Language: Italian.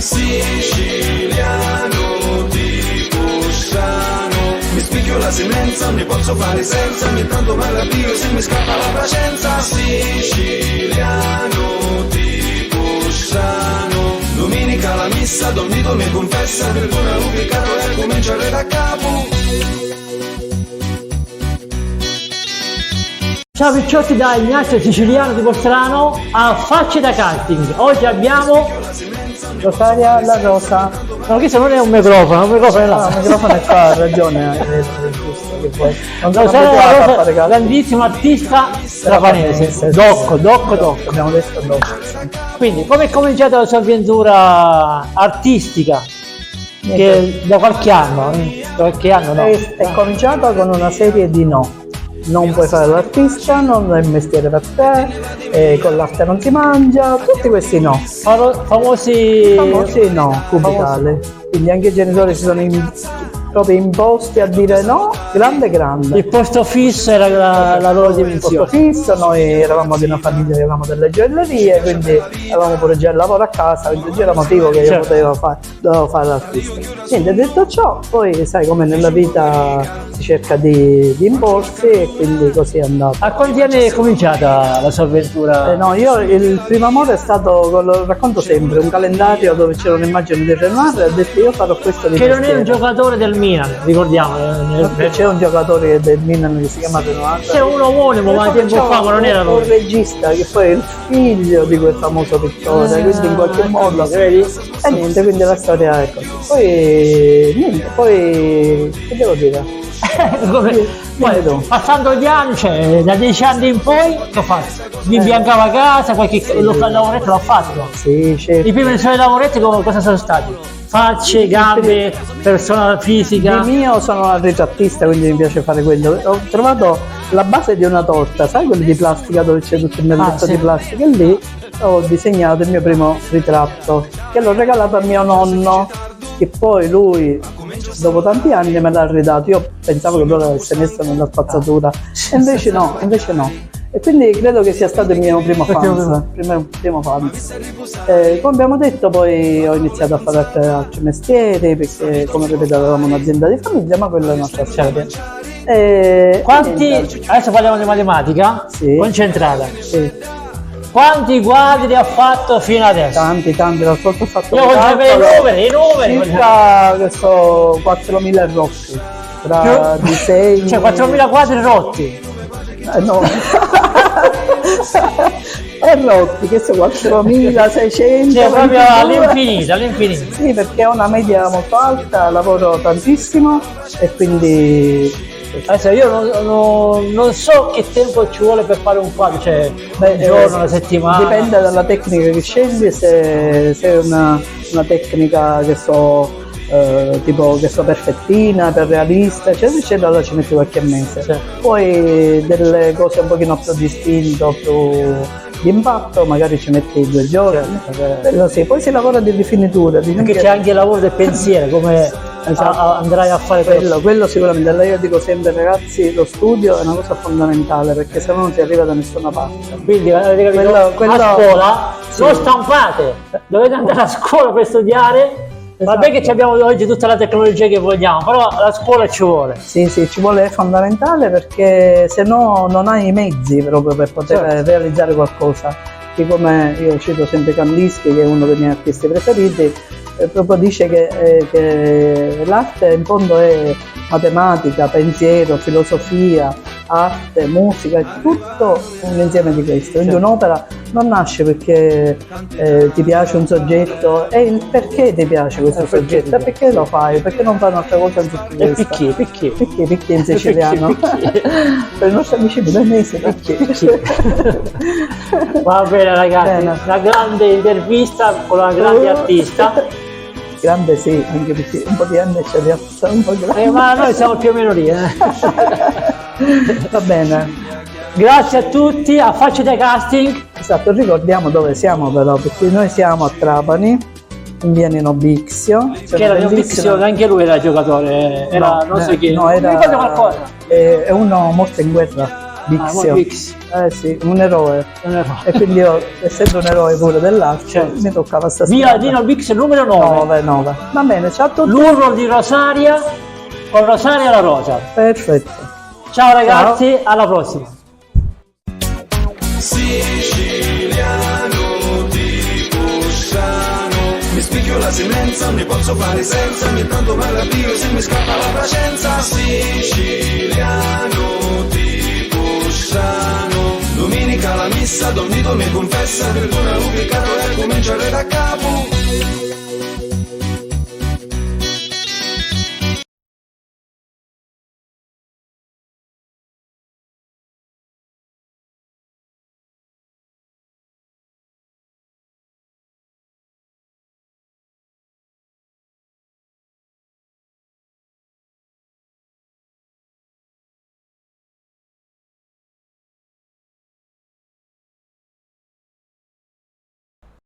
siciliano tipo strano. Mi spicchio la semenza, mi posso fare senza, ogni tanto mi arrabbio se mi scappa la pazienza. Siciliano tipo strano. Domenica la messa, Don Vito mi confessa, perdona l'ho peccato e comincia da capo. Ciao picciotti da Ignazio Siciliano di Voltrano a Facce da Casting. Oggi abbiamo Rosaria La Rosa. no, questo non è un microfono è là. No, il microfono è qua, ha ragione, è giusto che poi. Non sono Rosaria abituato La a Rosa, fare calcio. grandissimo artista trapanese. Docco. Abbiamo detto dopo. Quindi, come è cominciata la sua avventura artistica? Che da qualche anno no? È cominciata con una serie di no. Non puoi fare l'artista, non è il mestiere per te, con l'arte non si mangia, tutti questi no. Famosi No, cubitale. Quindi anche i genitori si sono proprio imposti a dire no, grande. il posto fisso era la loro dimensione. Fisso, noi eravamo di una famiglia che avevamo delle gioiellerie, quindi avevamo pure già il lavoro a casa, quindi era motivo che io dovevo fare l'artista. Niente, detto ciò, poi sai come nella vita si cerca di imporsi e quindi così è andato. A quanti anni è cominciata la sua avventura? No, io il primo amore è stato, lo racconto sempre, un calendario dove c'era un'immagine di Renoir e ho detto io farò questo di Che non è mestiere. un giocatore del Milan, ricordiamo. C'è un giocatore del Milan che si chiama Renoir. C'è uno omonimo, ma tempo fa, ma non era un lui. regista che poi è il figlio di quel famoso pittore, quindi in qualche modo vedi? e niente, quindi la storia è così. Poi niente, poi che devo dire? Poi, passando gli anni, cioè da 10 anni in poi, che ho fatto? Mi imbiancava a casa, qualche lavoretto l'ho fatto. Sì, certo. I primi suoi lavoretti cosa sono stati? Facce, gambe, persona fisica. Di mio sono una ritrattista, quindi mi piace fare quello. Ho trovato la base di una torta, sai quelli di plastica dove c'è tutto il melletto di plastica, e lì ho disegnato il mio primo ritratto, che l'ho regalato a mio nonno, che poi lui dopo tanti anni me l'ha ridato. Io pensavo che lui l'avesse messo nella spazzatura, e invece no. E quindi credo che sia stato il mio primo fans. Come abbiamo detto, poi ho iniziato a fare altri mestieri, perché come ripeto avevamo un'azienda di famiglia, ma quella è un'altra storia. Adesso parliamo di matematica, Sì. concentrata. Sì. Quanti quadri ha fatto fino adesso? Tanti, l'ho fatto Io voglio sapere i numeri. circa questo 4.000 rossi, tra disegni. Cioè 4.000 quadri rotti. No. È rotti, che sono 4.600. Cioè proprio all'infinito. Sì, perché ho una media molto alta, lavoro tantissimo e quindi Adesso io non so che tempo ci vuole per fare un quadro, cioè un giorno, una settimana. Dipende dalla tecnica che scegli, se è una tecnica che tipo che so perfettina, per realista, eccetera, allora ci metti qualche mese. Sì. Poi delle cose un pochino più distinte, più di impatto, magari ci metti 2 giorni. Quello sì. Poi si lavora di rifinitura. Perché c'è anche il lavoro del pensiero, come andrai a fare quello sicuramente. Allora io dico sempre ragazzi, lo studio è una cosa fondamentale, perché se no non si arriva da nessuna parte. Quindi a scuola non stampate, dovete andare a scuola per studiare. Esatto. Vabbè che abbiamo oggi tutta la tecnologia che vogliamo, però la scuola ci vuole. Sì, ci vuole, è fondamentale, perché se no non hai i mezzi proprio per poter realizzare qualcosa. Che come io cito sempre Kandinsky, che è uno dei miei artisti preferiti, proprio dice che l'arte in fondo è matematica, pensiero, filosofia, arte, musica, è tutto un insieme di questo. Quindi un'opera non nasce perché ti piace un soggetto, è il perché ti piace questo soggetto, perché lo fai, perché non fai un'altra cosa anziché questa. Picchi in siciliano. Per i nostri amici milanesi, picchi. Va bene ragazzi, una grande intervista con una grande artista. Grande sì, anche perché un po' di anni ci abbiamo un po' grande. Ma noi siamo più o meno lì. Va bene. Grazie a tutti, a Facce da Casting. Esatto, ricordiamo dove siamo però, perché noi siamo a Trapani, in via Nino Bixio. Che era Nino Bixio, anche lui era giocatore, era non so chi. No, mi ricordo qualcosa. È uno morto in guerra. Bixio. Bix. Sì, un eroe. Non è E quindi io, essendo un eroe pure dell'arte, Certo. mi toccava sta Via strada. Dino Bix numero 9. 9. Va bene, ciao a tutti. L'urlo di Rosaria con Rosaria la Rosa. Perfetto. Ciao ragazzi, alla prossima. Siciliano di Cusciano, mi spicchio la semenza, mi posso fare senza, ogni tanto mi arrabbio se mi scappa la pazienza. Siciliano di Cusciano, domenica la missa, Don Vito mi confessa, perdona l'ubicato e comincia da capo.